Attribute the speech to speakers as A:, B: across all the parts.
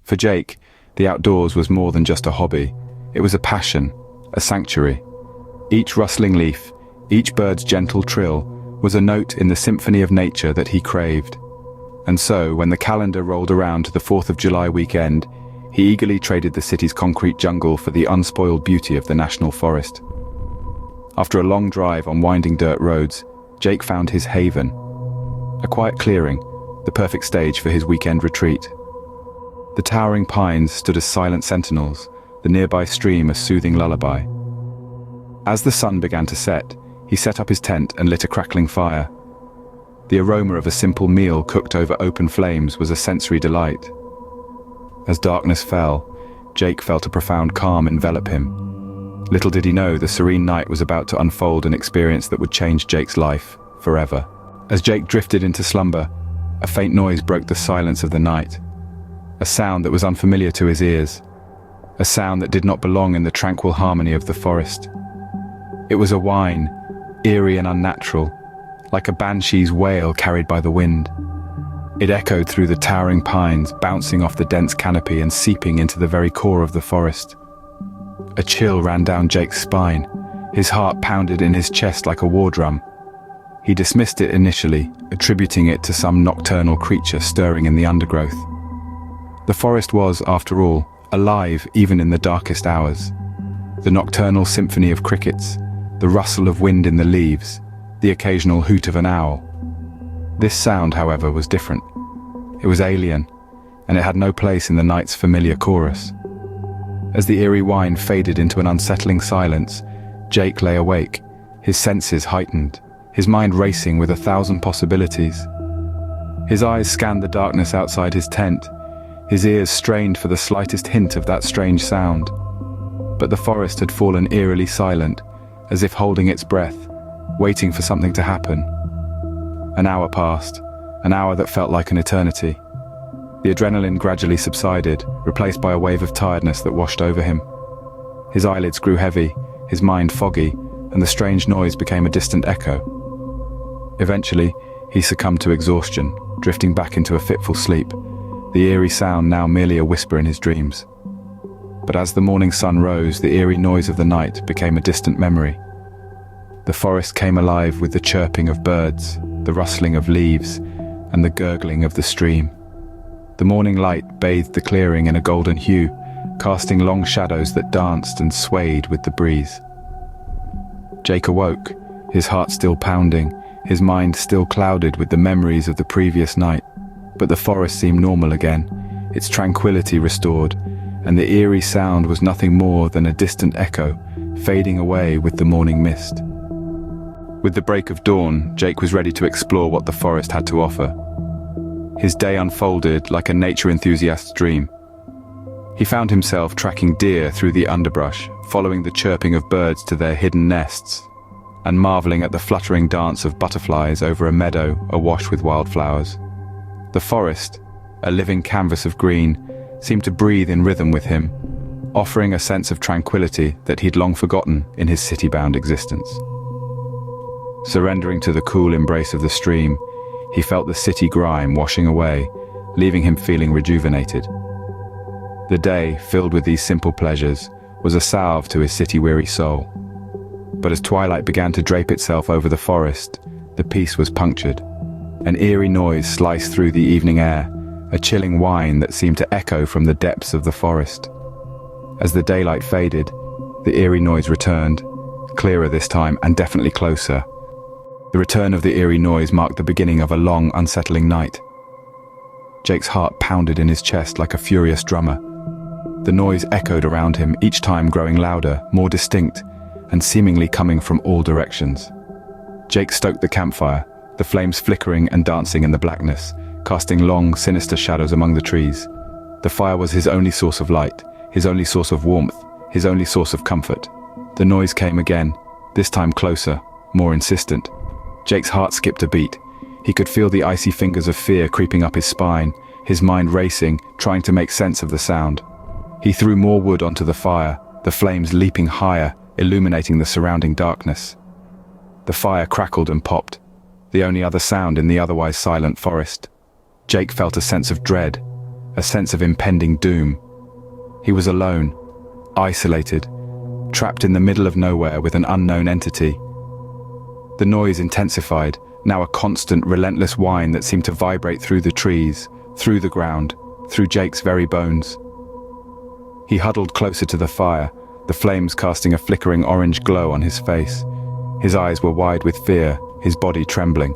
A: For Jake, the outdoors was more than just a hobby. It was a passion, a sanctuary. Each rustling leaf, each bird's gentle trill, was a note in the symphony of nature that he craved. And so, when the calendar rolled around to the 4th of July weekend, he eagerly traded the city's concrete jungle for the unspoiled beauty of the national forest. After a long drive on winding dirt roads, Jake found his haven. A quiet clearing, the perfect stage for his weekend retreat. The towering pines stood as silent sentinels, the nearby stream a soothing lullaby. As the sun began to set, he set up his tent and lit a crackling fire. The aroma of a simple meal cooked over open flames was a sensory delight. As darkness fell, Jake felt a profound calm envelop him. Little did he know the serene night was about to unfold an experience that would change Jake's life forever. As Jake drifted into slumber, a faint noise broke the silence of the night. A sound that was unfamiliar to his ears. A sound that did not belong in the tranquil harmony of the forest. It was a whine, eerie and unnatural, like a banshee's wail carried by the wind. It echoed through the towering pines, bouncing off the dense canopy and seeping into the very core of the forest. A chill ran down Jake's spine. His heart pounded in his chest like a war drum. He dismissed it initially, attributing it to some nocturnal creature stirring in the undergrowth. The forest was, after all, alive even in the darkest hours. The nocturnal symphony of crickets, the rustle of wind in the leaves, the occasional hoot of an owl. This sound, however, was different. It was alien, and it had no place in the night's familiar chorus. As the eerie whine faded into an unsettling silence, Jake lay awake, his senses heightened, his mind racing with 1,000 possibilities. His eyes scanned the darkness outside his tent, his ears strained for the slightest hint of that strange sound. But the forest had fallen eerily silent, as if holding its breath, waiting for something to happen. An hour passed, an hour that felt like an eternity. The adrenaline gradually subsided, replaced by a wave of tiredness that washed over him. His eyelids grew heavy, his mind foggy, and the strange noise became a distant echo. Eventually, he succumbed to exhaustion, drifting back into a fitful sleep, the eerie sound now merely a whisper in his dreams. But as the morning sun rose, the eerie noise of the night became a distant memory. The forest came alive with the chirping of birds, the rustling of leaves, and the gurgling of the stream. The morning light bathed the clearing in a golden hue, casting long shadows that danced and swayed with the breeze. Jake awoke, his heart still pounding, his mind still clouded with the memories of the previous night. But the forest seemed normal again, its tranquility restored, and the eerie sound was nothing more than a distant echo, fading away with the morning mist. With the break of dawn, Jake was ready to explore what the forest had to offer. His day unfolded like a nature enthusiast's dream. He found himself tracking deer through the underbrush, following the chirping of birds to their hidden nests, and marveling at the fluttering dance of butterflies over a meadow awash with wildflowers. The forest, a living canvas of green, seemed to breathe in rhythm with him, offering a sense of tranquility that he'd long forgotten in his city-bound existence. Surrendering to the cool embrace of the stream, he felt the city grime washing away, leaving him feeling rejuvenated. The day, filled with these simple pleasures, was a salve to his city-weary soul. But as twilight began to drape itself over the forest, the peace was punctured. An eerie noise sliced through the evening air, a chilling whine that seemed to echo from the depths of the forest. As the daylight faded, the eerie noise returned, clearer this time and definitely closer. The return of the eerie noise marked the beginning of a long, unsettling night. Jake's heart pounded in his chest like a furious drummer. The noise echoed around him, each time growing louder, more distinct, and seemingly coming from all directions. Jake stoked the campfire, the flames flickering and dancing in the blackness, casting long, sinister shadows among the trees. The fire was his only source of light, his only source of warmth, his only source of comfort. The noise came again, this time closer, more insistent. Jake's heart skipped a beat. He could feel the icy fingers of fear creeping up his spine, his mind racing, trying to make sense of the sound. He threw more wood onto the fire, the flames leaping higher, illuminating the surrounding darkness. The fire crackled and popped, the only other sound in the otherwise silent forest. Jake felt a sense of dread, a sense of impending doom. He was alone, isolated, trapped in the middle of nowhere with an unknown entity. The noise intensified, now a constant, relentless whine that seemed to vibrate through the trees, through the ground, through Jake's very bones. He huddled closer to the fire, the flames casting a flickering orange glow on his face. His eyes were wide with fear, his body trembling.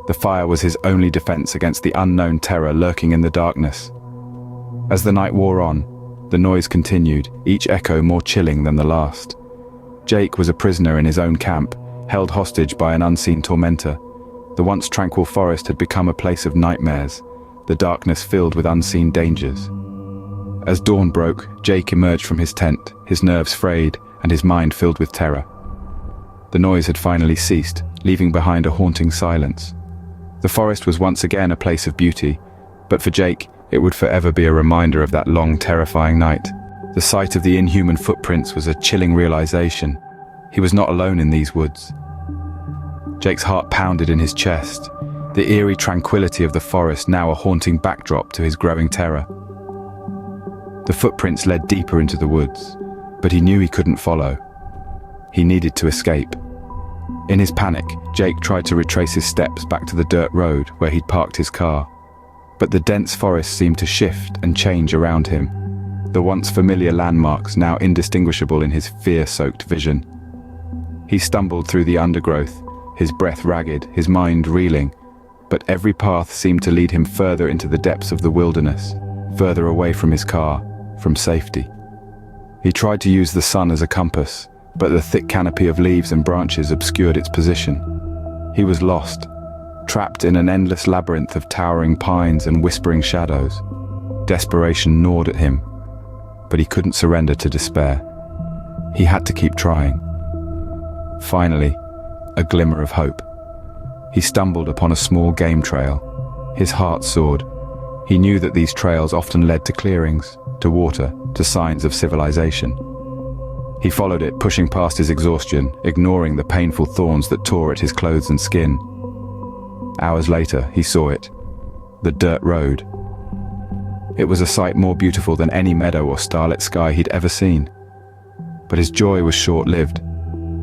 A: The fire was his only defense against the unknown terror lurking in the darkness. As the night wore on, the noise continued, each echo more chilling than the last. Jake was a prisoner in his own camp, held hostage by an unseen tormentor. The once tranquil forest had become a place of nightmares, the darkness filled with unseen dangers. As dawn broke, Jake emerged from his tent, his nerves frayed and his mind filled with terror. The noise had finally ceased, leaving behind a haunting silence. The forest was once again a place of beauty, but for Jake, it would forever be a reminder of that long, terrifying night. The sight of the inhuman footprints was a chilling realization. He was not alone in these woods. Jake's heart pounded in his chest, the eerie tranquility of the forest now a haunting backdrop to his growing terror. The footprints led deeper into the woods, but he knew he couldn't follow. He needed to escape. In his panic, Jake tried to retrace his steps back to the dirt road where he'd parked his car. But the dense forest seemed to shift and change around him, the once familiar landmarks now indistinguishable in his fear-soaked vision. He stumbled through the undergrowth, his breath ragged, his mind reeling, but every path seemed to lead him further into the depths of the wilderness, further away from his car, from safety. He tried to use the sun as a compass, but the thick canopy of leaves and branches obscured its position. He was lost, trapped in an endless labyrinth of towering pines and whispering shadows. Desperation gnawed at him, but he couldn't surrender to despair. He had to keep trying. Finally, a glimmer of hope. He stumbled upon a small game trail. His heart soared. He knew that these trails often led to clearings, to water, to signs of civilization. He followed it, pushing past his exhaustion, ignoring the painful thorns that tore at his clothes and skin. Hours later, he saw it. The dirt road. It was a sight more beautiful than any meadow or starlit sky he'd ever seen. But his joy was short-lived.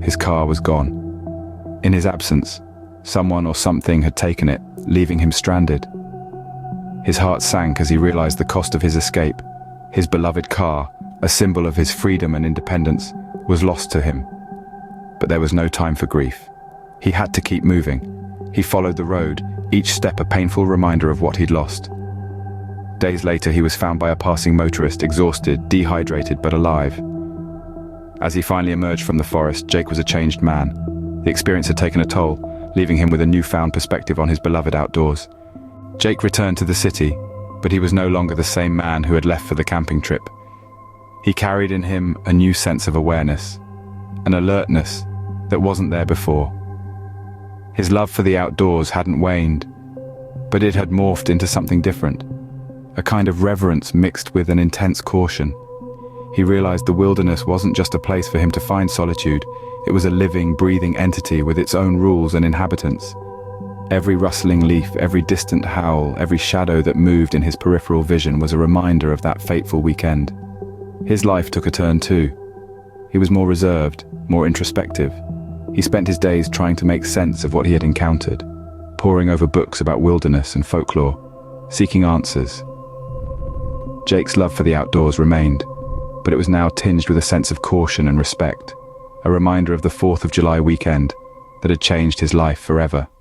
A: His car was gone. In his absence, someone or something had taken it, leaving him stranded. His heart sank as he realized the cost of his escape. His beloved car, a symbol of his freedom and independence, was lost to him. But there was no time for grief. He had to keep moving. He followed the road, each step a painful reminder of what he'd lost. Days later, he was found by a passing motorist, exhausted, dehydrated, but alive. As he finally emerged from the forest, Jake was a changed man. The experience had taken a toll, leaving him with a newfound perspective on his beloved outdoors. Jake returned to the city, but he was no longer the same man who had left for the camping trip. He carried in him a new sense of awareness, an alertness that wasn't there before. His love for the outdoors hadn't waned, but it had morphed into something different, a kind of reverence mixed with an intense caution. He realized the wilderness wasn't just a place for him to find solitude, it was a living, breathing entity with its own rules and inhabitants. Every rustling leaf, every distant howl, every shadow that moved in his peripheral vision was a reminder of that fateful weekend. His life took a turn too. He was more reserved, more introspective. He spent his days trying to make sense of what he had encountered, poring over books about wilderness and folklore, seeking answers. Jake's love for the outdoors remained, but it was now tinged with a sense of caution and respect, a reminder of the 4th of July weekend that had changed his life forever.